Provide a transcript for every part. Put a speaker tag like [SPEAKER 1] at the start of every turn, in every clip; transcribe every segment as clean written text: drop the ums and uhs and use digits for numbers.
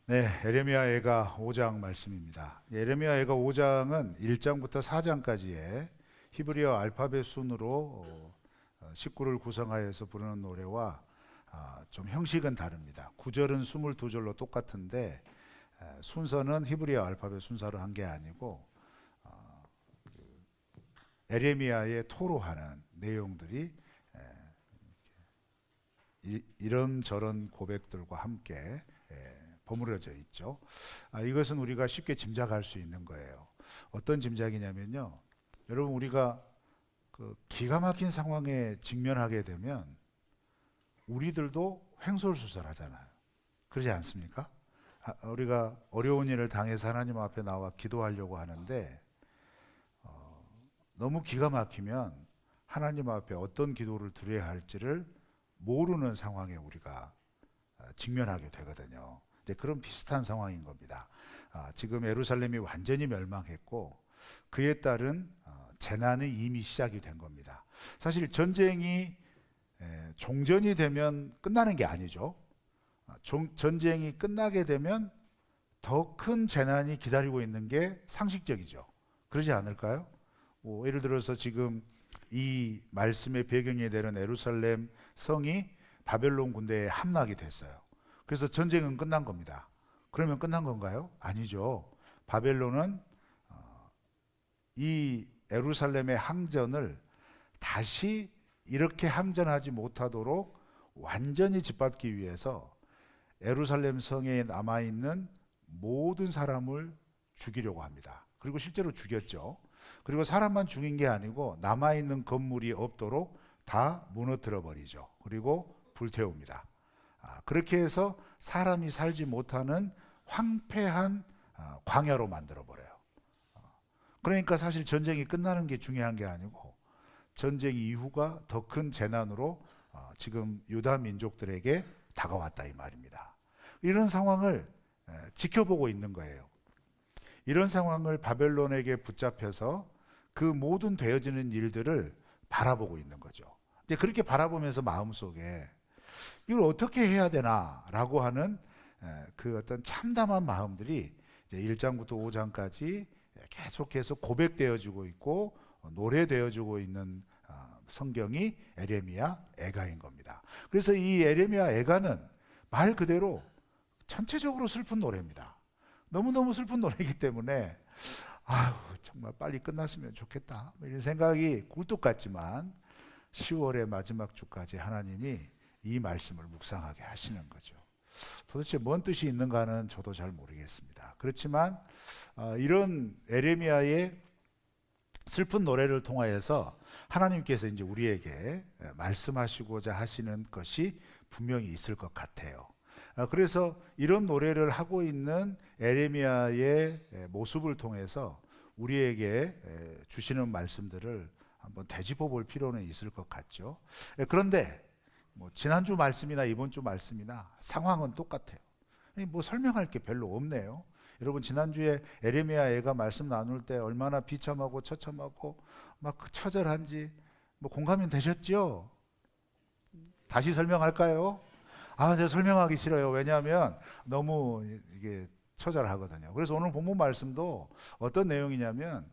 [SPEAKER 1] 네, 에레미야 애가 5장 말씀입니다. 에레미야 애가 5장은 1장부터 4장까지의 히브리어 알파벳 순으로 식구를 구성하여서 부르는 노래와 좀 형식은 다릅니다. 구절은 22절로 똑같은데 순서는 히브리어 알파벳 순서로 한 게 아니고 에레미야의 토로하는 내용들이 이런저런 고백들과 함께 버무려져 있죠. 이것은 우리가 쉽게 짐작할 수 있는 거예요. 어떤 짐작이냐면요, 여러분, 우리가 기가 막힌 상황에 직면하게 되면 우리들도 횡설수설하잖아요. 그러지 않습니까? 우리가 어려운 일을 당해서 하나님 앞에 나와 기도하려고 하는데 너무 기가 막히면 하나님 앞에 어떤 기도를 드려야 할지를 모르는 상황에 우리가 직면하게 되거든요. 그런 비슷한 상황인 겁니다. 지금 예루살렘이 완전히 멸망했고 그에 따른 재난이 이미 시작이 된 겁니다. 사실 전쟁이 종전이 되면 끝나는 게 아니죠. 전쟁이 끝나게 되면 더 큰 재난이 기다리고 있는 게 상식적이죠. 그러지 않을까요? 예를 들어서 지금 이 말씀의 배경이 되는 예루살렘 성이 바벨론 군대에 함락이 됐어요. 그래서 전쟁은 끝난 겁니다. 그러면 끝난 건가요? 아니죠. 바벨론은 이 예루살렘의 항전을 다시 이렇게 항전하지 못하도록 완전히 짓밟기 위해서 예루살렘 성에 남아있는 모든 사람을 죽이려고 합니다. 그리고 실제로 죽였죠. 그리고 사람만 죽인 게 아니고 남아있는 건물이 없도록 다 무너뜨려 버리죠. 그리고 불태웁니다. 그렇게 해서 사람이 살지 못하는 황폐한 광야로 만들어 버려요. 그러니까 사실 전쟁이 끝나는 게 중요한 게 아니고 전쟁 이후가 더 큰 재난으로 지금 유다 민족들에게 다가왔다 이 말입니다. 이런 상황을 지켜보고 있는 거예요. 이런 상황을 바벨론에게 붙잡혀서 그 모든 되어지는 일들을 바라보고 있는 거죠. 이제 그렇게 바라보면서 마음속에 이걸 어떻게 해야 되나라고 하는 그 어떤 참담한 마음들이 이제 1장부터 5장까지 계속해서 고백되어지고 있고 노래되어지고 있는 성경이 에레미야 애가인 겁니다. 그래서 이 에레미야 애가는 말 그대로 전체적으로 슬픈 노래입니다. 너무너무 슬픈 노래이기 때문에 정말 빨리 끝났으면 좋겠다 이런 생각이 굴뚝 같지만 10월의 마지막 주까지 하나님이 이 말씀을 묵상하게 하시는 거죠. 도대체 뭔 뜻이 있는가는 저도 잘 모르겠습니다. 그렇지만 이런 에레미야의 슬픈 노래를 통하여서 하나님께서 이제 우리에게 말씀하시고자 하시는 것이 분명히 있을 것 같아요. 그래서 이런 노래를 하고 있는 에레미야의 모습을 통해서 우리에게 주시는 말씀들을 한번 되짚어 볼 필요는 있을 것 같죠. 그런데 지난주 말씀이나 이번 주 말씀이나 상황은 똑같아요. 설명할 게 별로 없네요. 여러분, 지난주에 에레미야 애가 말씀 나눌 때 얼마나 비참하고 처참하고 막 처절한지 공감이 되셨죠? 다시 설명할까요? 제가 설명하기 싫어요. 왜냐하면 너무 이게 처절하거든요. 그래서 오늘 본문 말씀도 어떤 내용이냐면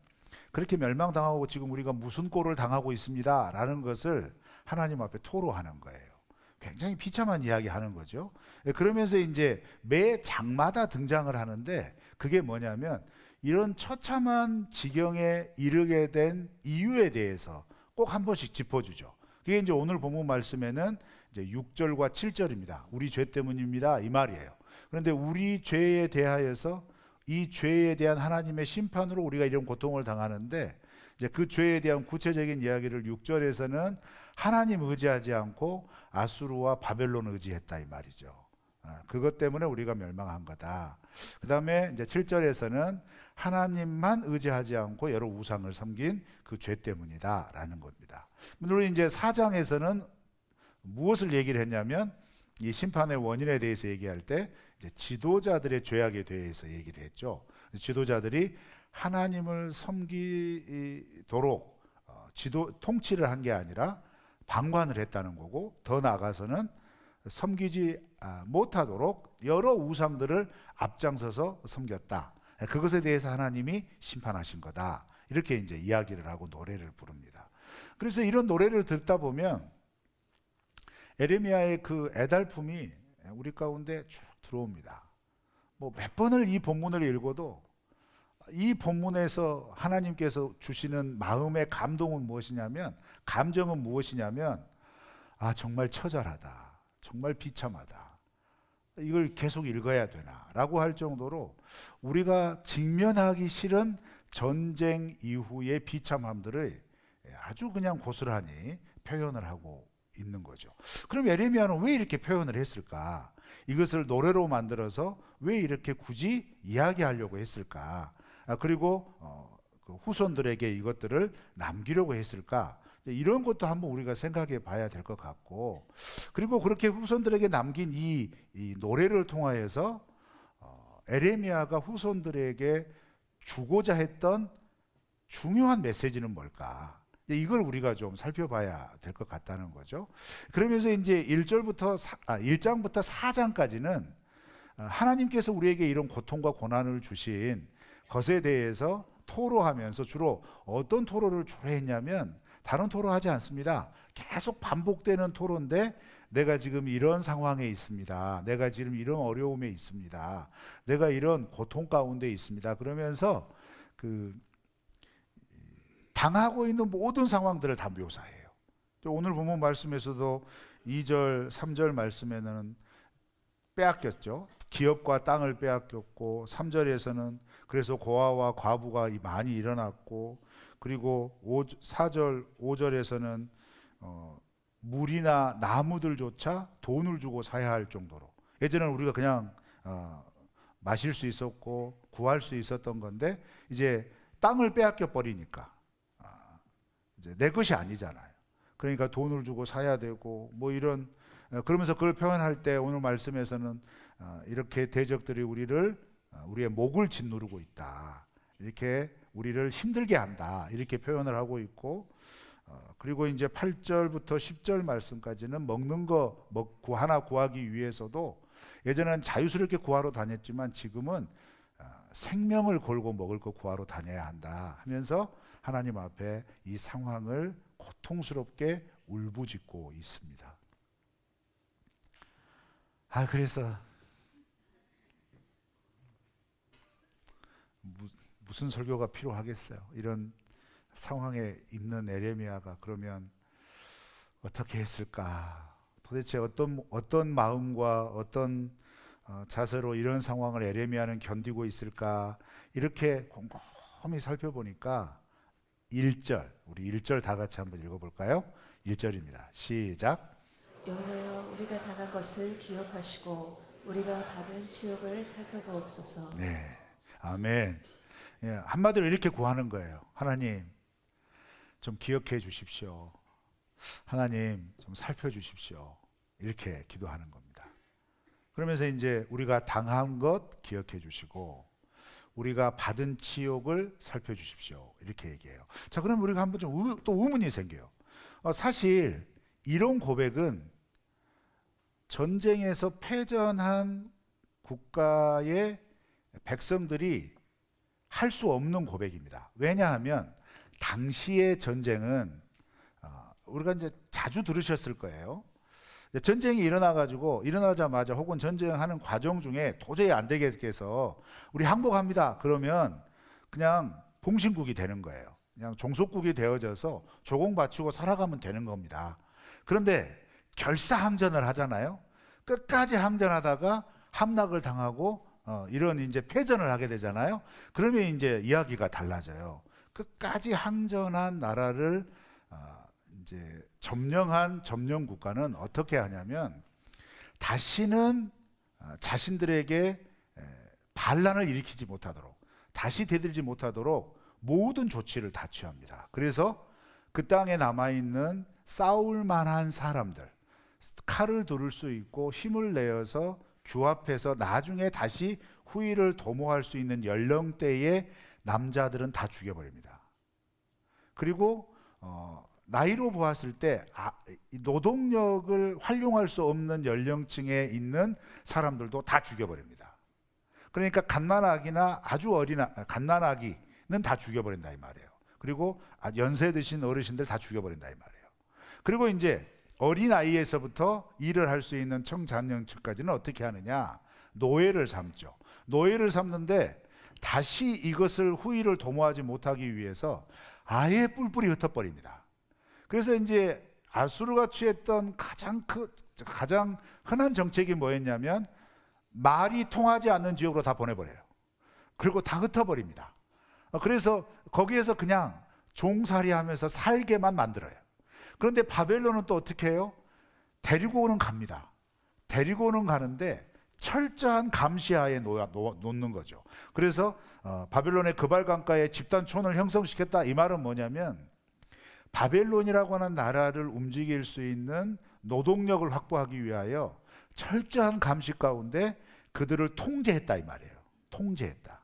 [SPEAKER 1] 그렇게 멸망당하고 지금 우리가 무슨 꼴을 당하고 있습니다 라는 것을 하나님 앞에 토로하는 거예요. 굉장히 비참한 이야기 하는 거죠. 그러면서 이제 매 장마다 등장을 하는데 그게 뭐냐면 이런 처참한 지경에 이르게 된 이유에 대해서 꼭 한 번씩 짚어주죠. 그게 이제 오늘 본문 말씀에는 이제 6절과 7절입니다. 우리 죄 때문입니다 이 말이에요. 그런데 우리 죄에 대하여서 이 죄에 대한 하나님의 심판으로 우리가 이런 고통을 당하는데 이제 그 죄에 대한 구체적인 이야기를 6절에서는 하나님 의지하지 않고 아수르와 바벨론 의지했다 이 말이죠. 그것 때문에 우리가 멸망한 거다. 그 다음에 이제 7절에서는 하나님만 의지하지 않고 여러 우상을 섬긴 그 죄 때문이다 라는 겁니다. 물론 이제 4장에서는 무엇을 얘기를 했냐면 이 심판의 원인에 대해서 얘기할 때 이제 지도자들의 죄악에 대해서 얘기를 했죠. 지도자들이 하나님을 섬기도록 통치를 한 게 아니라 방관을 했다는 거고, 더 나아가서는 섬기지 못하도록 여러 우상들을 앞장서서 섬겼다. 그것에 대해서 하나님이 심판하신 거다. 이렇게 이제 이야기를 하고 노래를 부릅니다. 그래서 이런 노래를 듣다 보면 에레미야의 그 애달픔이 우리 가운데 쭉 들어옵니다. 뭐 몇 번을 이 본문을 읽어도 이 본문에서 하나님께서 주시는 마음의 감동은 무엇이냐면, 감정은 무엇이냐면, 정말 처절하다, 정말 비참하다, 이걸 계속 읽어야 되나 라고 할 정도로 우리가 직면하기 싫은 전쟁 이후의 비참함들을 아주 그냥 고스란히 표현을 하고 있는 거죠. 그럼 예레미야는 왜 이렇게 표현을 했을까? 이것을 노래로 만들어서 왜 이렇게 굳이 이야기하려고 했을까? 그리고 그 후손들에게 이것들을 남기려고 했을까? 이런 것도 한번 우리가 생각해 봐야 될 것 같고, 그리고 그렇게 후손들에게 남긴 이 노래를 통하여서 에레미야가 후손들에게 주고자 했던 중요한 메시지는 뭘까? 이걸 우리가 좀 살펴봐야 될 것 같다는 거죠. 그러면서 이제 1장부터 4장까지는 하나님께서 우리에게 이런 고통과 고난을 주신 것에 대해서 토로하면서, 주로 어떤 토로를 주로 했냐면, 다른 토로하지 않습니다. 계속 반복되는 토로인데, 내가 지금 이런 상황에 있습니다. 내가 지금 이런 어려움에 있습니다. 내가 이런 고통 가운데 있습니다. 그러면서 당하고 있는 모든 상황들을 다 묘사해요. 오늘 본문 말씀에서도 2절, 3절 말씀에는 빼앗겼죠. 기업과 땅을 빼앗겼고, 3절에서는 그래서 고아와 과부가 많이 일어났고, 그리고 4절, 5절에서는 물이나 나무들조차 돈을 주고 사야 할 정도로, 예전에는 우리가 그냥 마실 수 있었고 구할 수 있었던 건데, 이제 땅을 빼앗겨 버리니까 이제 내 것이 아니잖아요. 그러니까 돈을 주고 사야 되고 뭐 이런, 그러면서 그걸 표현할 때 오늘 말씀에서는 이렇게 대적들이 우리의 목을 짓누르고 있다, 이렇게 우리를 힘들게 한다, 이렇게 표현을 하고 있고, 그리고 이제 8절부터 10절 말씀까지는 먹는 거 하나 구하기 위해서도, 예전에는 자유스럽게 구하러 다녔지만 지금은 생명을 걸고 먹을 거 구하러 다녀야 한다 하면서 하나님 앞에 이 상황을 고통스럽게 울부짖고 있습니다. 그래서 무슨 설교가 필요하겠어요. 이런 상황에 있는 에레미야가 그러면 어떻게 했을까? 도대체 어떤 마음과 어떤 자세로 이런 상황을 에레미야는 견디고 있을까? 이렇게 곰곰이 살펴보니까 1절, 우리 1절 다 같이 한번 읽어볼까요? 1절입니다. 시작.
[SPEAKER 2] 여호와여, 우리가 당한 것을 기억하시고 우리가 받은 치욕을 살펴보옵소서.
[SPEAKER 1] 네, 아멘. 한마디로 이렇게 구하는 거예요. 하나님, 좀 기억해 주십시오. 하나님, 좀 살펴주십시오. 이렇게 기도하는 겁니다. 그러면서 이제 우리가 당한 것 기억해 주시고 우리가 받은 치욕을 살펴주십시오. 이렇게 얘기해요. 자, 그럼 우리가 한번 좀 또 의문이 생겨요. 사실 이런 고백은 전쟁에서 패전한 국가의 백성들이 할 수 없는 고백입니다. 왜냐하면 당시의 전쟁은 우리가 이제 자주 들으셨을 거예요. 전쟁이 일어나자마자 혹은 전쟁하는 과정 중에 도저히 안 되겠어서 우리 항복합니다. 그러면 그냥 봉신국이 되는 거예요. 그냥 종속국이 되어져서 조공 바치고 살아가면 되는 겁니다. 그런데 결사항전을 하잖아요. 끝까지 항전하다가 함락을 당하고 이런 이제 패전을 하게 되잖아요. 그러면 이제 이야기가 달라져요. 끝까지 항전한 나라를 이제 점령한 점령 국가는 어떻게 하냐면 다시는 자신들에게 반란을 일으키지 못하도록, 다시 되들지 못하도록 모든 조치를 다 취합니다. 그래서 그 땅에 남아있는 싸울 만한 사람들, 칼을 두를 수 있고 힘을 내어서 규합해서 나중에 다시 후위를 도모할 수 있는 연령대의 남자들은 다 죽여버립니다. 그리고 나이로 보았을 때 이 노동력을 활용할 수 없는 연령층에 있는 사람들도 다 죽여버립니다. 그러니까 갓난아기나 아주 어린 갓난아기는 다 죽여버린다 이 말이에요. 그리고 연세 드신 어르신들 다 죽여버린다 이 말이에요. 그리고 이제 어린 아이에서부터 일을 할 수 있는 청장년층까지는 어떻게 하느냐? 노예를 삼죠. 노예를 삼는데 다시 이것을 후일을 도모하지 못하기 위해서 아예 뿔뿔이 흩어버립니다. 그래서 이제 아수르가 취했던 가장 흔한 정책이 뭐였냐면 말이 통하지 않는 지역으로 다 보내버려요. 그리고 다 흩어버립니다. 그래서 거기에서 그냥 종살이하면서 살게만 만들어요. 그런데 바벨론은 또 어떻게 해요? 데리고 오는 갑니다. 데리고 오는 가는데 철저한 감시하에 놓는 거죠. 그래서 바벨론의 그발 강가에 집단촌을 형성시켰다 이 말은 뭐냐면 바벨론이라고 하는 나라를 움직일 수 있는 노동력을 확보하기 위하여 철저한 감시 가운데 그들을 통제했다 이 말이에요. 통제했다.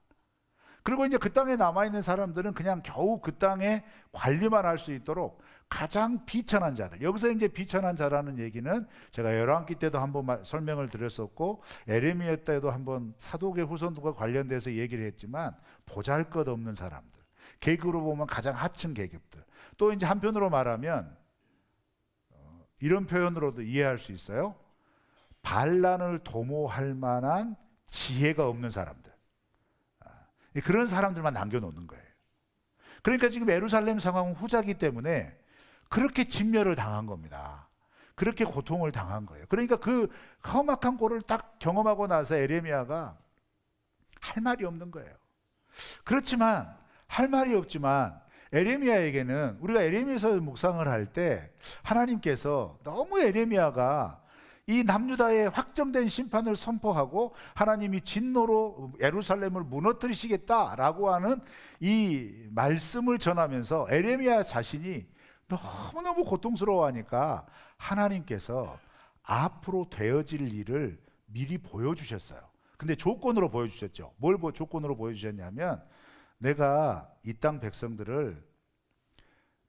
[SPEAKER 1] 그리고 이제 그 땅에 남아있는 사람들은 그냥 겨우 그 땅에 관리만 할 수 있도록 가장 비천한 자들. 여기서 이제 비천한 자라는 얘기는 제가 열왕기 때도 한번 설명을 드렸었고 에레미야 때도 한번 사독의 후손들과 관련돼서 얘기를 했지만 보잘것없는 사람들. 계급으로 보면 가장 하층 계급들. 또 이제 한편으로 말하면 이런 표현으로도 이해할 수 있어요. 반란을 도모할 만한 지혜가 없는 사람들. 그런 사람들만 남겨놓는 거예요. 그러니까 지금 예루살렘 상황은 후자기 때문에 그렇게 진멸을 당한 겁니다. 그렇게 고통을 당한 거예요. 그러니까 그 험악한 꼴을 딱 경험하고 나서 에레미야가 할 말이 없는 거예요. 그렇지만 할 말이 없지만 에레미야에게는 우리가 에레미야서 묵상을 할 때 하나님께서 너무 에레미야가 이 남유다의 확정된 심판을 선포하고 하나님이 진노로 예루살렘을 무너뜨리시겠다라고 하는 이 말씀을 전하면서 에레미야 자신이 너무너무 고통스러워하니까 하나님께서 앞으로 되어질 일을 미리 보여주셨어요. 근데 조건으로 보여주셨죠. 뭘 조건으로 보여주셨냐면 내가 이 땅 백성들을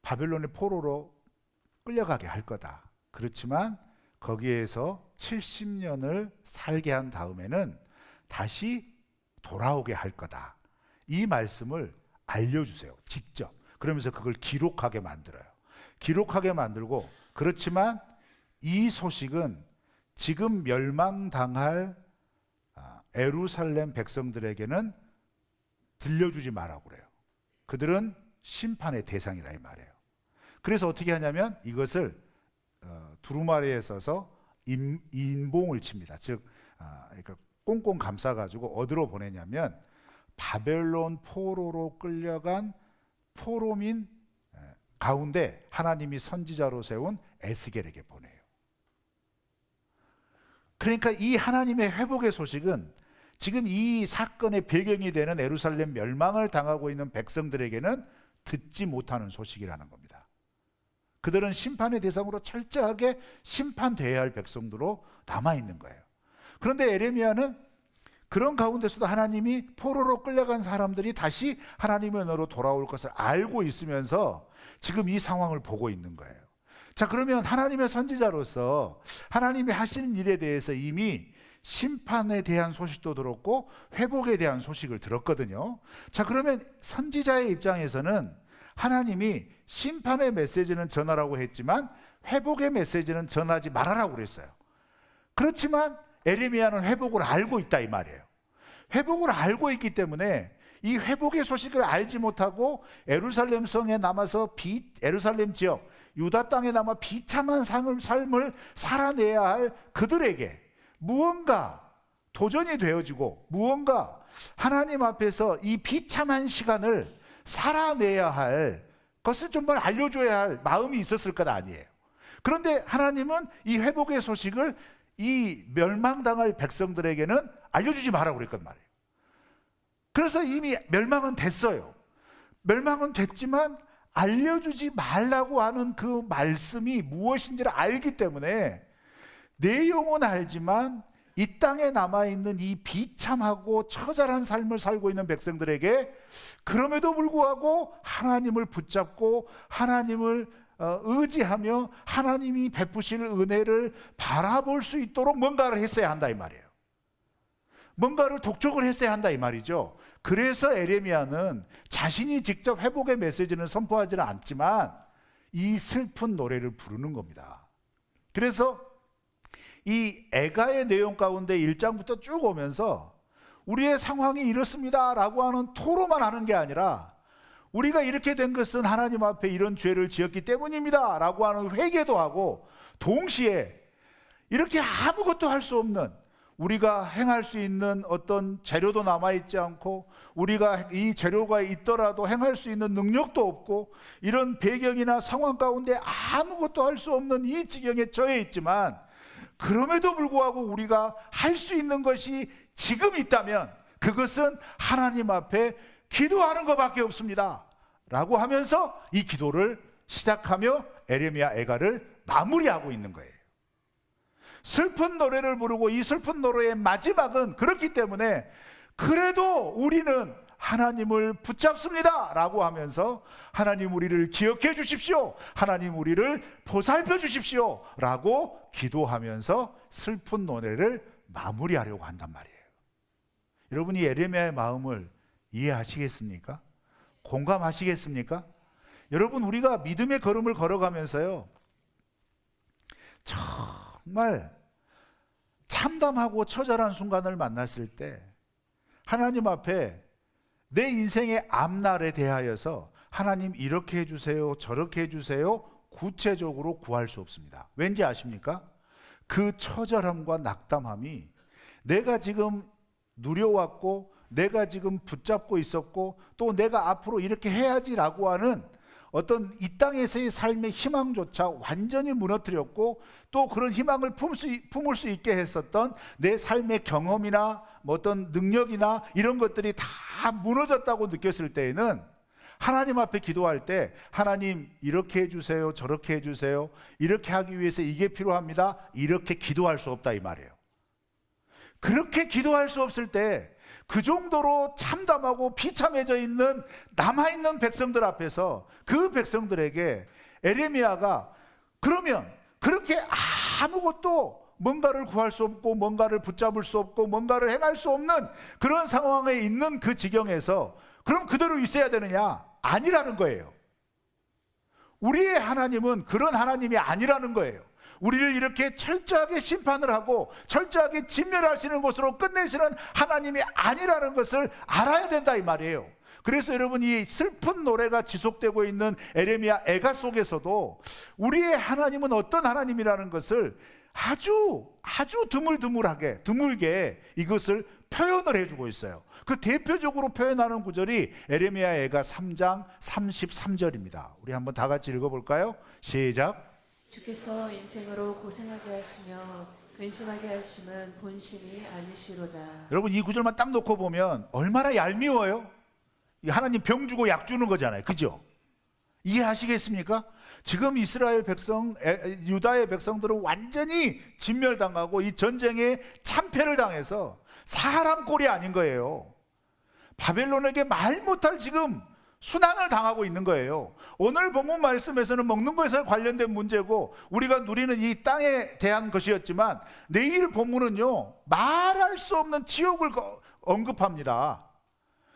[SPEAKER 1] 바벨론의 포로로 끌려가게 할 거다. 그렇지만 거기에서 70년을 살게 한 다음에는 다시 돌아오게 할 거다. 이 말씀을 알려주세요. 직접. 그러면서 그걸 기록하게 만들어요. 기록하게 만들고 그렇지만 이 소식은 지금 멸망당할 예루살렘 백성들에게는 들려주지 말라고 그래요. 그들은 심판의 대상이다 이 말이에요. 그래서 어떻게 하냐면 이것을 두루마리에 써서 인봉을 칩니다. 즉 그러니까 꽁꽁 감싸가지고 어디로 보내냐면 바벨론 포로로 끌려간 포로민 가운데 하나님이 선지자로 세운 에스겔에게 보내요. 그러니까 이 하나님의 회복의 소식은 지금 이 사건의 배경이 되는 예루살렘 멸망을 당하고 있는 백성들에게는 듣지 못하는 소식이라는 겁니다. 그들은 심판의 대상으로 철저하게 심판되어야 할 백성으로 남아있는 거예요. 그런데 에레미야는 그런 가운데서도 하나님이 포로로 끌려간 사람들이 다시 하나님의 은혜로 돌아올 것을 알고 있으면서 지금 이 상황을 보고 있는 거예요. 자, 그러면 하나님의 선지자로서 하나님이 하시는 일에 대해서 이미 심판에 대한 소식도 들었고 회복에 대한 소식을 들었거든요. 자, 그러면 선지자의 입장에서는 하나님이 심판의 메시지는 전하라고 했지만 회복의 메시지는 전하지 말아라고 그랬어요. 그렇지만 에레미야는 회복을 알고 있다 이 말이에요. 회복을 알고 있기 때문에 이 회복의 소식을 알지 못하고 예루살렘 성에 남아서 예루살렘 지역 유다 땅에 남아 비참한 삶을 살아내야 할 그들에게 무언가 도전이 되어지고 무언가 하나님 앞에서 이 비참한 시간을 살아내야 할 것을 좀 알려줘야 할 마음이 있었을 것 아니에요. 그런데 하나님은 이 회복의 소식을 이 멸망당할 백성들에게는 알려주지 말라고 그랬단 말이에요. 그래서 이미 멸망은 됐어요. 멸망은 됐지만 알려주지 말라고 하는 그 말씀이 무엇인지를 알기 때문에 내용은 알지만 이 땅에 남아있는 이 비참하고 처절한 삶을 살고 있는 백성들에게 그럼에도 불구하고 하나님을 붙잡고 하나님을 의지하며 하나님이 베푸실 은혜를 바라볼 수 있도록 뭔가를 했어야 한다 이 말이에요. 뭔가를 독촉을 했어야 한다 이 말이죠. 그래서 에레미야는 자신이 직접 회복의 메시지는 선포하지는 않지만 이 슬픈 노래를 부르는 겁니다. 그래서 이 애가의 내용 가운데 1장부터 쭉 오면서 우리의 상황이 이렇습니다 라고 하는 토로만 하는 게 아니라 우리가 이렇게 된 것은 하나님 앞에 이런 죄를 지었기 때문입니다 라고 하는 회개도 하고, 동시에 이렇게 아무것도 할 수 없는, 우리가 행할 수 있는 어떤 재료도 남아있지 않고 우리가 이 재료가 있더라도 행할 수 있는 능력도 없고 이런 배경이나 상황 가운데 아무것도 할 수 없는 이 지경에 처해 있지만, 그럼에도 불구하고 우리가 할 수 있는 것이 지금 있다면 그것은 하나님 앞에 기도하는 것밖에 없습니다 라고 하면서 이 기도를 시작하며 에레미야 애가를 마무리하고 있는 거예요. 슬픈 노래를 부르고 이 슬픈 노래의 마지막은 그렇기 때문에 그래도 우리는 하나님을 붙잡습니다 라고 하면서 하나님 우리를 기억해 주십시오, 하나님 우리를 보살펴 주십시오 라고 기도하면서 슬픈 노래를 마무리하려고 한단 말이에요. 여러분이 에레미야의 마음을 이해하시겠습니까? 공감하시겠습니까? 여러분, 우리가 믿음의 걸음을 걸어가면서요, 정말 참담하고 처절한 순간을 만났을 때 하나님 앞에 내 인생의 앞날에 대하여서 하나님 이렇게 해주세요, 저렇게 해주세요 구체적으로 구할 수 없습니다. 왠지 아십니까? 그 처절함과 낙담함이 내가 지금 누려왔고 내가 지금 붙잡고 있었고 또 내가 앞으로 이렇게 해야지라고 하는 어떤 이 땅에서의 삶의 희망조차 완전히 무너뜨렸고, 또 그런 희망을 품을 수 있게 했었던 내 삶의 경험이나 뭐 어떤 능력이나 이런 것들이 다 무너졌다고 느꼈을 때에는 하나님 앞에 기도할 때 하나님 이렇게 해주세요, 저렇게 해주세요, 이렇게 하기 위해서 이게 필요합니다, 이렇게 기도할 수 없다 이 말이에요. 그렇게 기도할 수 없을 때 그 정도로 참담하고 비참해져 있는 남아있는 백성들 앞에서 그 백성들에게 에레미야가 그러면 그렇게 아무것도 뭔가를 구할 수 없고 뭔가를 붙잡을 수 없고 뭔가를 행할 수 없는 그런 상황에 있는 그 지경에서 그럼 그대로 있어야 되느냐? 아니라는 거예요. 우리의 하나님은 그런 하나님이 아니라는 거예요. 우리를 이렇게 철저하게 심판을 하고 철저하게 진멸하시는 것으로 끝내시는 하나님이 아니라는 것을 알아야 된다 이 말이에요. 그래서 여러분, 이 슬픈 노래가 지속되고 있는 에레미야 애가 속에서도 우리의 하나님은 어떤 하나님이라는 것을 아주 드물게 이것을 표현을 해주고 있어요. 그 대표적으로 표현하는 구절이 에레미야 애가 3장 33절입니다. 우리 한번 다 같이 읽어볼까요? 시작.
[SPEAKER 2] 주께서 인생으로 고생하게 하시며 근심하게 하심은 본심이 아니시로다.
[SPEAKER 1] 여러분, 이 구절만 딱 놓고 보면 얼마나 얄미워요? 하나님 병 주고 약 주는 거잖아요, 그죠? 이해하시겠습니까? 지금 이스라엘 백성, 유다의 백성들은 완전히 진멸당하고 이 전쟁에 참패를 당해서 사람 꼴이 아닌 거예요. 바벨론에게 말 못할 지금 순환을 당하고 있는 거예요. 오늘 본문 말씀에서는 먹는 것에 관련된 문제고 우리가 누리는 이 땅에 대한 것이었지만, 내일 본문은요 말할 수 없는 지옥을 언급합니다.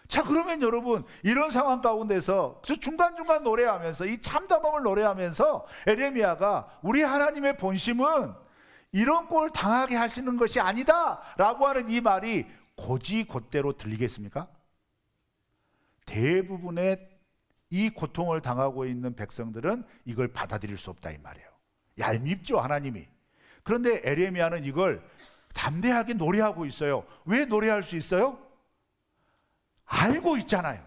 [SPEAKER 1] 자, 그러면 여러분, 이런 상황 가운데서 중간중간 노래하면서 이 참담함을 노래하면서 에레미야가 우리 하나님의 본심은 이런 꼴 당하게 하시는 것이 아니다 라고 하는 이 말이 곧이곧대로 들리겠습니까? 대부분의 이 고통을 당하고 있는 백성들은 이걸 받아들일 수 없다 이 말이에요. 얄밉죠, 하나님이. 그런데 에레미야는 이걸 담대하게 노래하고 있어요. 왜 노래할 수 있어요? 알고 있잖아요.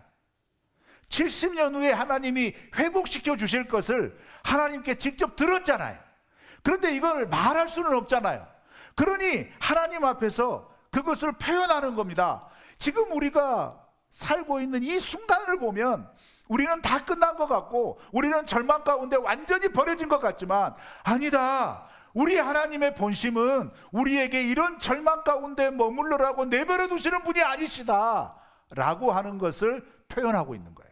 [SPEAKER 1] 70년 후에 하나님이 회복시켜 주실 것을 하나님께 직접 들었잖아요. 그런데 이걸 말할 수는 없잖아요. 그러니 하나님 앞에서 그것을 표현하는 겁니다. 지금 우리가 살고 있는 이 순간을 보면 우리는 다 끝난 것 같고 우리는 절망 가운데 완전히 버려진 것 같지만, 아니다, 우리 하나님의 본심은 우리에게 이런 절망 가운데 머물러라고 내버려 두시는 분이 아니시다 라고 하는 것을 표현하고 있는 거예요.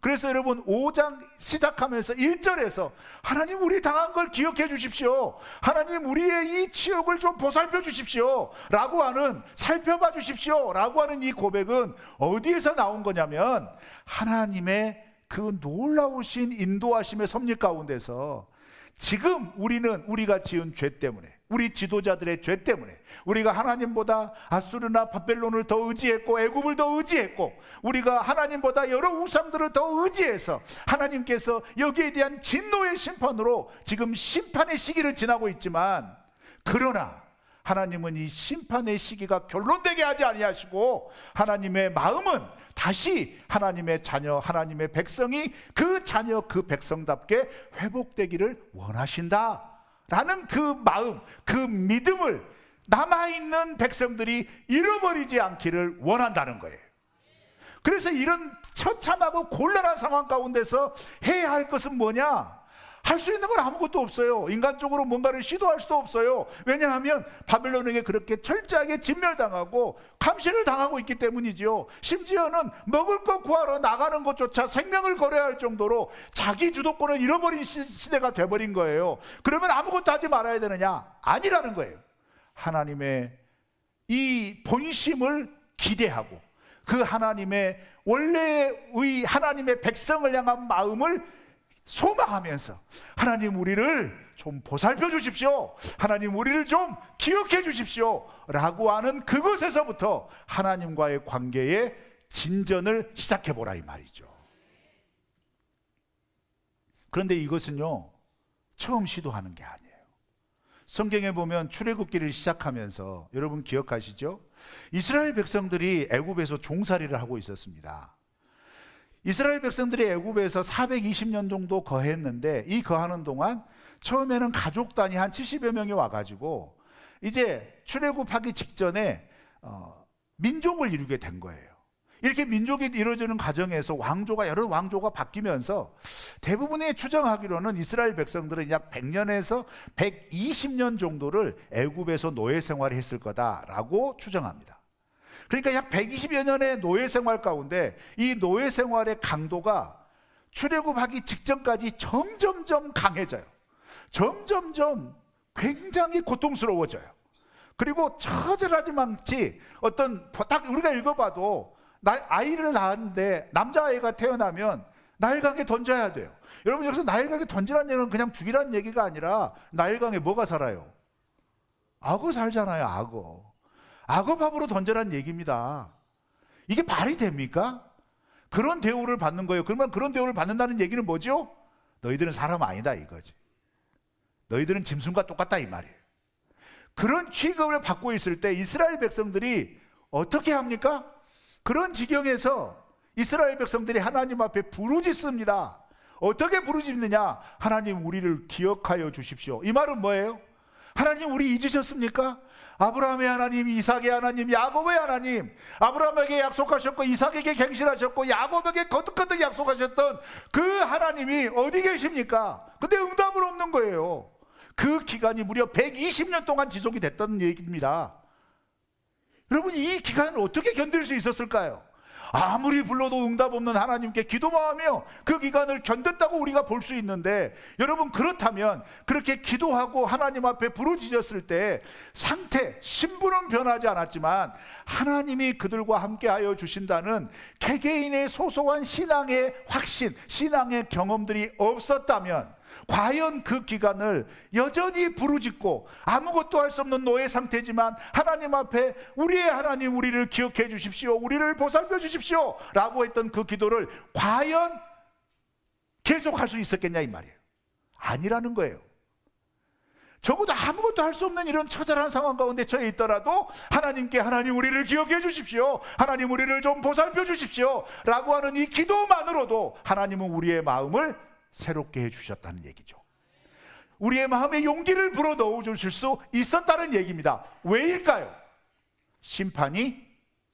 [SPEAKER 1] 그래서 여러분 5장 시작하면서 1절에서 하나님 우리 당한 걸 기억해 주십시오, 하나님 우리의 이 치욕을 좀 보살펴 주십시오 라고 하는, 살펴봐 주십시오 라고 하는 이 고백은 어디에서 나온 거냐면 하나님의 그 놀라우신 인도하심의 섭리 가운데서 지금 우리가 지은 죄 때문에, 우리 지도자들의 죄 때문에 우리가 하나님보다 아수르나 바벨론을 더 의지했고 애굽을 더 의지했고 우리가 하나님보다 여러 우상들을 더 의지해서 하나님께서 여기에 대한 진노의 심판으로 지금 심판의 시기를 지나고 있지만, 그러나 하나님은 이 심판의 시기가 결론되게 하지 아니하시고 하나님의 마음은 다시 하나님의 자녀, 하나님의 백성이 그 자녀, 그 백성답게 회복되기를 원하신다 라는 그 마음, 그 믿음을 남아있는 백성들이 잃어버리지 않기를 원한다는 거예요. 그래서 이런 처참하고 곤란한 상황 가운데서 해야 할 것은 뭐냐? 할 수 있는 건 아무것도 없어요. 인간적으로 뭔가를 시도할 수도 없어요. 왜냐하면 바벨론에게 그렇게 철저하게 진멸당하고 감시를 당하고 있기 때문이죠. 심지어는 먹을 거 구하러 나가는 것조차 생명을 걸어야 할 정도로 자기 주도권을 잃어버린 시대가 돼버린 거예요. 그러면 아무것도 하지 말아야 되느냐? 아니라는 거예요. 하나님의 이 본심을 기대하고 그 하나님의 원래의 하나님의 백성을 향한 마음을 소망하면서 하나님 우리를 좀 보살펴 주십시오, 하나님 우리를 좀 기억해 주십시오 라고 하는 그것에서부터 하나님과의 관계의 진전을 시작해 보라 이 말이죠. 그런데 이것은요 처음 시도하는 게 아니에요. 성경에 보면 출애굽기를 시작하면서 여러분 기억하시죠? 이스라엘 백성들이 애굽에서 종살이를 하고 있었습니다. 이스라엘 백성들이 애굽에서 420년 정도 거했는데 이 거하는 동안 처음에는 가족 단위 한 70여 명이 와가지고 이제 출애굽하기 직전에 민족을 이루게 된 거예요. 이렇게 민족이 이루어지는 과정에서 여러 왕조가 바뀌면서 대부분이 추정하기로는 이스라엘 백성들은 약 100년에서 120년 정도를 애굽에서 노예 생활을 했을 거다라고 추정합니다. 그러니까 약 120여 년의 노예 생활 가운데 이 노예 생활의 강도가 출애굽하기 직전까지 점점점 강해져요. 점점점 굉장히 고통스러워져요. 그리고 처절하지만치 딱 우리가 읽어봐도 아이를 낳았는데 남자아이가 태어나면 나일강에 던져야 돼요. 여러분 여기서 나일강에 던지라는 얘기는 그냥 죽이라는 얘기가 아니라 나일강에 뭐가 살아요? 악어 살잖아요. 악어 밥으로 던져라는 얘기입니다. 이게 말이 됩니까? 그런 대우를 받는 거예요. 그러면 그런 대우를 받는다는 얘기는 뭐죠? 너희들은 사람 아니다 이거지. 너희들은 짐승과 똑같다 이 말이에요. 그런 취급을 받고 있을 때 이스라엘 백성들이 어떻게 합니까? 그런 지경에서 이스라엘 백성들이 하나님 앞에 부르짖습니다. 어떻게 부르짖느냐? 하나님 우리를 기억하여 주십시오. 이 말은 뭐예요? 하나님 우리 잊으셨습니까? 아브라함의 하나님, 이삭의 하나님, 야곱의 하나님, 아브라함에게 약속하셨고 이삭에게 갱신하셨고 야곱에게 거듭거듭 약속하셨던 그 하나님이 어디 계십니까? 근데 응답은 없는 거예요. 그 기간이 무려 120년 동안 지속이 됐다는 얘기입니다. 여러분 이 기간을 어떻게 견딜 수 있었을까요? 아무리 불러도 응답 없는 하나님께 기도만 하며 그 기간을 견뎠다고 우리가 볼 수 있는데, 여러분 그렇다면 그렇게 기도하고 하나님 앞에 부르짖었을 때 신분은 변하지 않았지만 하나님이 그들과 함께하여 주신다는 개개인의 소소한 신앙의 확신, 신앙의 경험들이 없었다면 과연 그 기간을 여전히 부르짖고 아무것도 할 수 없는 노예 상태지만 하나님 앞에 우리의 하나님 우리를 기억해 주십시오, 우리를 보살펴 주십시오 라고 했던 그 기도를 과연 계속할 수 있었겠냐 이 말이에요. 아니라는 거예요. 적어도 아무것도 할 수 없는 이런 처절한 상황 가운데 처해 있더라도 하나님께 하나님 우리를 기억해 주십시오, 하나님 우리를 좀 보살펴 주십시오 라고 하는 이 기도만으로도 하나님은 우리의 마음을 새롭게 해주셨다는 얘기죠. 우리의 마음에 용기를 불어 넣어주실 수 있었다는 얘기입니다. 왜일까요? 심판이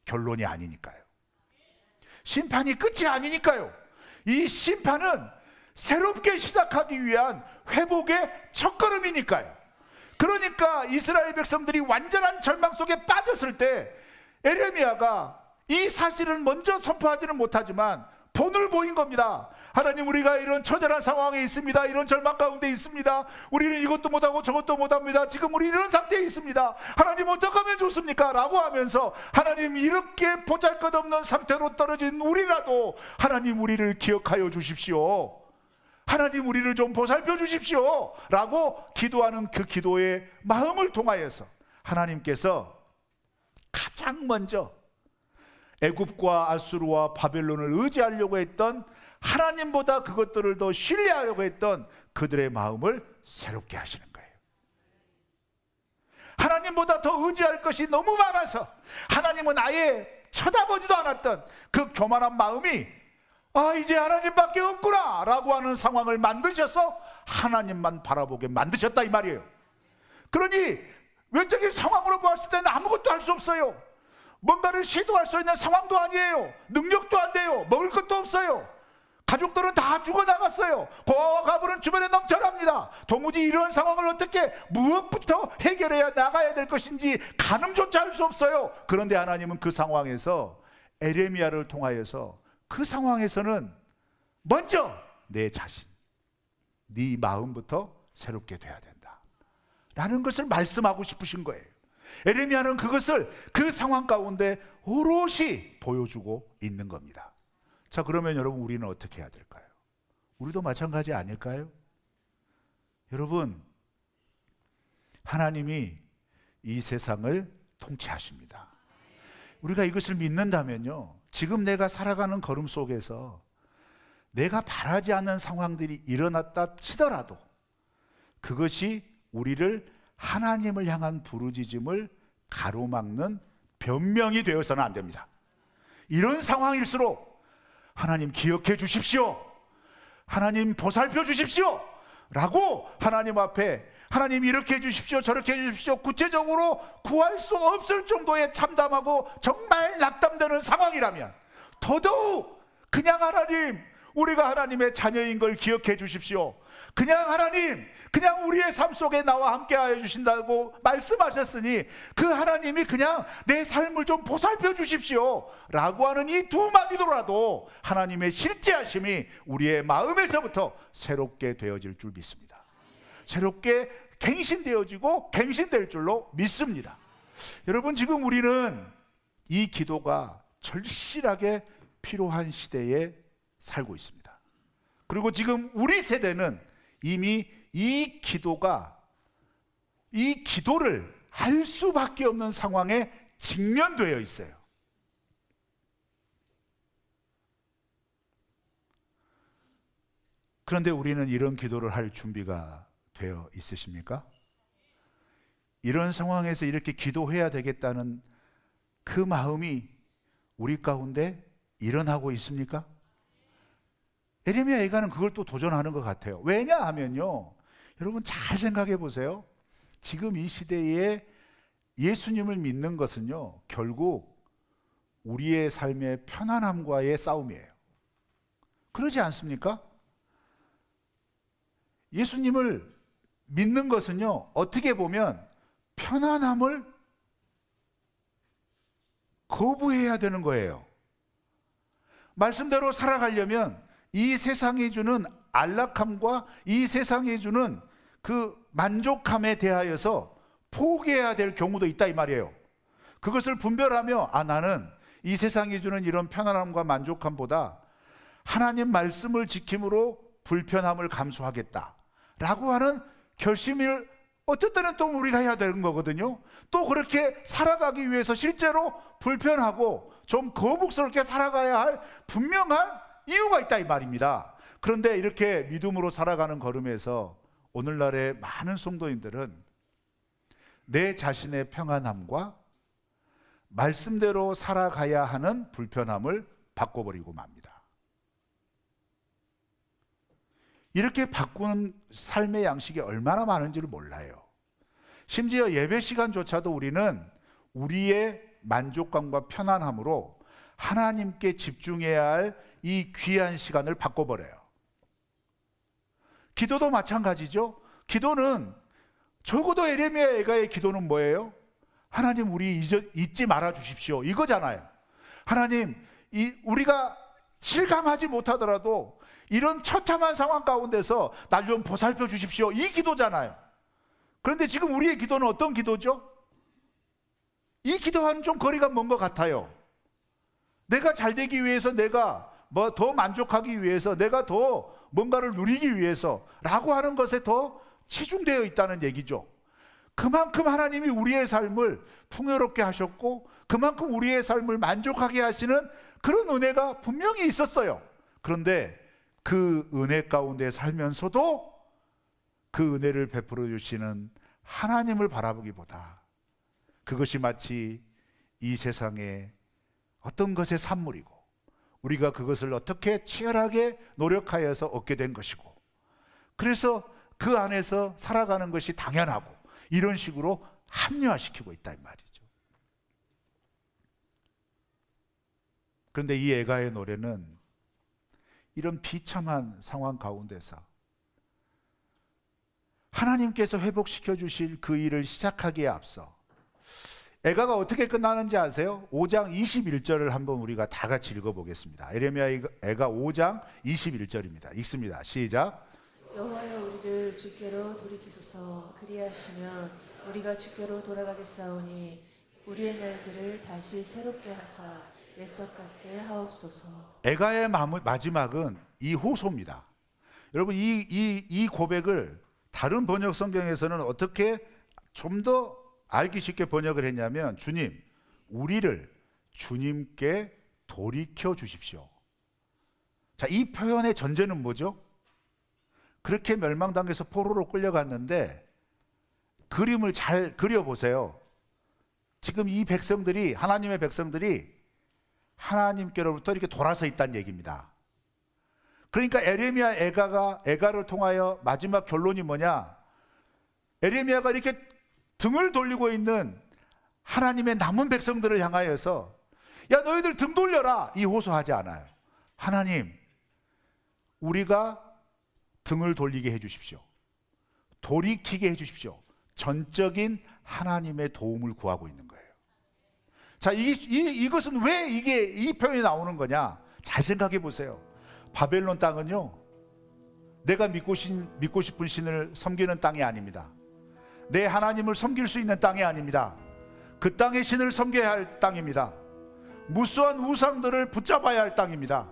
[SPEAKER 1] 결론이 아니니까요. 심판이 끝이 아니니까요. 이 심판은 새롭게 시작하기 위한 회복의 첫걸음이니까요. 그러니까 이스라엘 백성들이 완전한 절망 속에 빠졌을 때 에레미야가 이 사실을 먼저 선포하지는 못하지만 오늘 보인 겁니다. 하나님, 우리가 이런 처절한 상황에 있습니다. 이런 절망 가운데 있습니다. 우리는 이것도 못하고 저것도 못합니다. 지금 우리 이런 상태에 있습니다. 하나님, 어떻게 하면 좋습니까? 라고 하면서 하나님, 이렇게 보잘것없는 상태로 떨어진 우리라도 하나님, 우리를 기억하여 주십시오. 하나님, 우리를 좀 보살펴 주십시오 라고 기도하는 그 기도의 마음을 통하여서 하나님께서 가장 먼저 애굽과 아수르와 바벨론을 의지하려고 했던, 하나님보다 그것들을 더 신뢰하려고 했던 그들의 마음을 새롭게 하시는 거예요. 하나님보다 더 의지할 것이 너무 많아서 하나님은 아예 쳐다보지도 않았던 그 교만한 마음이 이제 하나님밖에 없구나 라고 하는 상황을 만드셔서 하나님만 바라보게 만드셨다, 이 말이에요. 그러니 외적인 상황으로 보았을 때는 아무것도 할 수 없어요. 뭔가를 시도할 수 있는 상황도 아니에요. 능력도 안 돼요. 먹을 것도 없어요. 가족들은 다 죽어나갔어요. 고아와 가부는 주변에 넘쳐납니다. 도무지 이런 상황을 어떻게 무엇부터 해결해야 나가야 될 것인지 가늠조차 할 수 없어요. 그런데 하나님은 그 상황에서 에레미야를 통하여서 그 상황에서는 먼저 내 자신, 네 마음부터 새롭게 돼야 된다 라는 것을 말씀하고 싶으신 거예요. 에레미야는 그것을 그 상황 가운데 오롯이 보여주고 있는 겁니다. 자, 그러면 여러분, 우리는 어떻게 해야 될까요? 우리도 마찬가지 아닐까요? 여러분, 하나님이 이 세상을 통치하십니다. 우리가 이것을 믿는다면요, 지금 내가 살아가는 걸음 속에서 내가 바라지 않는 상황들이 일어났다 치더라도 그것이 우리를 하나님을 향한 부르짖음을 가로막는 변명이 되어서는 안 됩니다. 이런 상황일수록 하나님, 기억해 주십시오, 하나님 보살펴 주십시오 라고 하나님 앞에, 하나님 이렇게 해 주십시오, 저렇게 해 주십시오, 구체적으로 구할 수 없을 정도의 참담하고 정말 낙담되는 상황이라면 더더욱 그냥 하나님, 우리가 하나님의 자녀인 걸 기억해 주십시오, 그냥 하나님, 그냥 우리의 삶 속에 나와 함께 하여 주신다고 말씀하셨으니 그 하나님이 그냥 내 삶을 좀 보살펴 주십시오 라고 하는 이 두 마디로라도 하나님의 실제하심이 우리의 마음에서부터 새롭게 되어질 줄 믿습니다. 새롭게 갱신되어지고 갱신될 줄로 믿습니다. 여러분, 지금 우리는 이 기도가 절실하게 필요한 시대에 살고 있습니다. 그리고 지금 우리 세대는 이미 이 기도를 할 수밖에 없는 상황에 직면되어 있어요. 그런데 우리는 이런 기도를 할 준비가 되어 있으십니까? 이런 상황에서 이렇게 기도해야 되겠다는 그 마음이 우리 가운데 일어나고 있습니까? 에레미야 애가는 그걸 또 도전하는 것 같아요. 왜냐하면요, 여러분 잘 생각해 보세요. 지금 이 시대에 예수님을 믿는 것은요, 결국 우리의 삶의 편안함과의 싸움이에요. 그러지 않습니까? 예수님을 믿는 것은요, 어떻게 보면 편안함을 거부해야 되는 거예요. 말씀대로 살아가려면 이 세상이 주는 안락함과 이 세상이 주는 그 만족함에 대하여서 포기해야 될 경우도 있다, 이 말이에요. 그것을 분별하며 나는 이 세상이 주는 이런 편안함과 만족함보다 하나님 말씀을 지킴으로 불편함을 감수하겠다 라고 하는 결심을 어쩔 때는 또 우리가 해야 되는 거거든요. 또 그렇게 살아가기 위해서 실제로 불편하고 좀 거북스럽게 살아가야 할 분명한 이유가 있다, 이 말입니다. 그런데 이렇게 믿음으로 살아가는 걸음에서 오늘날의 많은 성도인들은 내 자신의 평안함과 말씀대로 살아가야 하는 불편함을 바꿔버리고 맙니다. 이렇게 바꾸는 삶의 양식이 얼마나 많은지를 몰라요. 심지어 예배 시간조차도 우리는 우리의 만족감과 편안함으로 하나님께 집중해야 할 이 귀한 시간을 바꿔버려요. 기도도 마찬가지죠. 기도는 적어도 에레미야 애가의 기도는 뭐예요? 하나님, 우리 잊지 말아 주십시오, 이거잖아요. 하나님, 우리가 실감하지 못하더라도 이런 처참한 상황 가운데서 날 좀 보살펴 주십시오, 이 기도잖아요. 그런데 지금 우리의 기도는 어떤 기도죠? 이 기도와는 좀 거리가 먼 것 같아요. 내가 잘 되기 위해서, 내가 뭐 더 만족하기 위해서, 내가 더 뭔가를 누리기 위해서 라고 하는 것에 더 치중되어 있다는 얘기죠. 그만큼 하나님이 우리의 삶을 풍요롭게 하셨고 그만큼 우리의 삶을 만족하게 하시는 그런 은혜가 분명히 있었어요. 그런데 그 은혜 가운데 살면서도 그 은혜를 베풀어 주시는 하나님을 바라보기보다 그것이 마치 이 세상의 어떤 것의 산물이고 우리가 그것을 어떻게 치열하게 노력하여서 얻게 된 것이고 그래서 그 안에서 살아가는 것이 당연하고 이런 식으로 합리화시키고 있다 이 말이죠. 그런데 이 애가의 노래는 이런 비참한 상황 가운데서 하나님께서 회복시켜 주실 그 일을 시작하기에 앞서 애가가 어떻게 끝나는지 아세요? 5장 21절을 한번 우리가 다 같이 읽어보겠습니다. 에레미야 애가 5장 21절입니다. 읽습니다. 시작.
[SPEAKER 2] 여호와여 우리를 주께로 돌이키소서. 그리하시면 우리가 주께로 돌아가겠사오니 우리의 날들을 다시 새롭게 하사 옛적 같게 하옵소서.
[SPEAKER 1] 애가의 마지막은 이 호소입니다. 여러분 이 고백을 다른 번역 성경에서는 어떻게 좀 더 알기 쉽게 번역을 했냐면 주님, 우리를 주님께 돌이켜 주십시오. 자, 이 표현의 전제는 뭐죠? 그렇게 멸망당해서 포로로 끌려갔는데 그림을 잘 그려보세요. 지금 이 백성들이, 하나님의 백성들이 하나님께로부터 이렇게 돌아서 있다는 얘기입니다. 그러니까 에레미야 애가를 통하여 마지막 결론이 뭐냐? 에레미야가 이렇게 등을 돌리고 있는 하나님의 남은 백성들을 향하여서 야 너희들 등 돌려라 이 호소하지 않아요. 하나님, 우리가 등을 돌리게 해주십시오. 돌이키게 해주십시오. 전적인 하나님의 도움을 구하고 있는 거예요. 자, 이것은 왜 이 표현이 나오는 거냐? 잘 생각해 보세요. 바벨론 땅은요, 내가 믿고 싶은 신을 섬기는 땅이 아닙니다. 내 하나님을 섬길 수 있는 땅이 아닙니다. 그 땅의 신을 섬겨야 할 땅입니다. 무수한 우상들을 붙잡아야 할 땅입니다.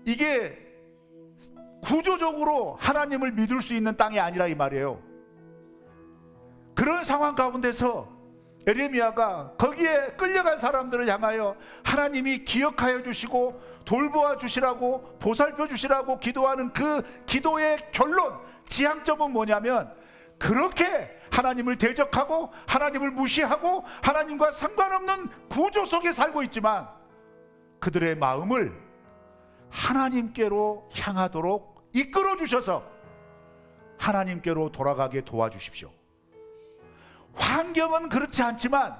[SPEAKER 1] 이게 구조적으로 하나님을 믿을 수 있는 땅이 아니라 이 말이에요. 그런 상황 가운데서 에레미야가 거기에 끌려간 사람들을 향하여 하나님이 기억하여 주시고 돌보아 주시라고 보살펴 주시라고 기도하는 그 기도의 결론, 지향점은 뭐냐면 그렇게 하나님을 대적하고 하나님을 무시하고 하나님과 상관없는 구조 속에 살고 있지만 그들의 마음을 하나님께로 향하도록 이끌어 주셔서 하나님께로 돌아가게 도와주십시오. 환경은 그렇지 않지만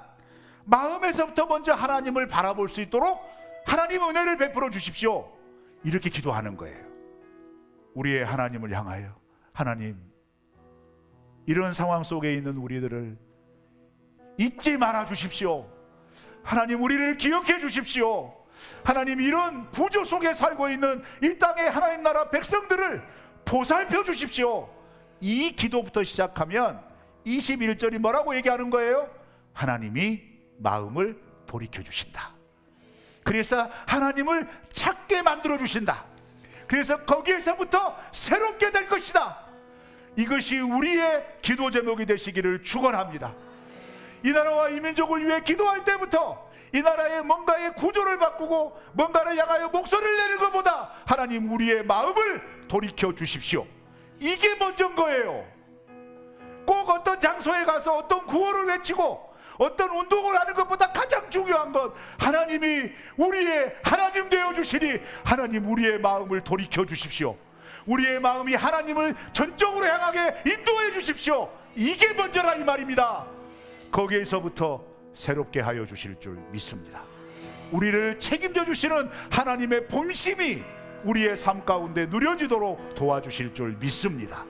[SPEAKER 1] 마음에서부터 먼저 하나님을 바라볼 수 있도록 하나님 은혜를 베풀어 주십시오. 이렇게 기도하는 거예요. 우리의 하나님을 향하여 하나님, 이런 상황 속에 있는 우리들을 잊지 말아 주십시오. 하나님, 우리를 기억해 주십시오. 하나님, 이런 구조 속에 살고 있는 이 땅의 하나님 나라 백성들을 보살펴 주십시오. 이 기도부터 시작하면 21절이 뭐라고 얘기하는 거예요? 하나님이 마음을 돌이켜 주신다. 그래서 하나님을 찾게 만들어 주신다. 그래서 거기에서부터 새롭게 될 것이다. 이것이 우리의 기도 제목이 되시기를 축원합니다. 이 나라와 이 민족을 위해 기도할 때부터 이 나라의 뭔가의 구조를 바꾸고 뭔가를 향하여 목소리를 내는 것보다 하나님, 우리의 마음을 돌이켜 주십시오. 이게 먼저인 거예요. 꼭 어떤 장소에 가서 어떤 구호를 외치고 어떤 운동을 하는 것보다 가장 중요한 건 하나님이 우리의 하나님 되어 주시니 하나님, 우리의 마음을 돌이켜 주십시오. 우리의 마음이 하나님을 전적으로 향하게 인도해 주십시오. 이게 먼저라 이 말입니다. 거기에서부터 새롭게 하여 주실 줄 믿습니다. 우리를 책임져 주시는 하나님의 본심이 우리의 삶 가운데 누려지도록 도와주실 줄 믿습니다.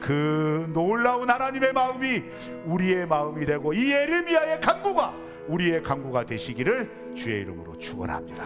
[SPEAKER 1] 그 놀라운 하나님의 마음이 우리의 마음이 되고 이 에레미야의 간구가 우리의 간구가 되시기를 주의 이름으로 축원합니다.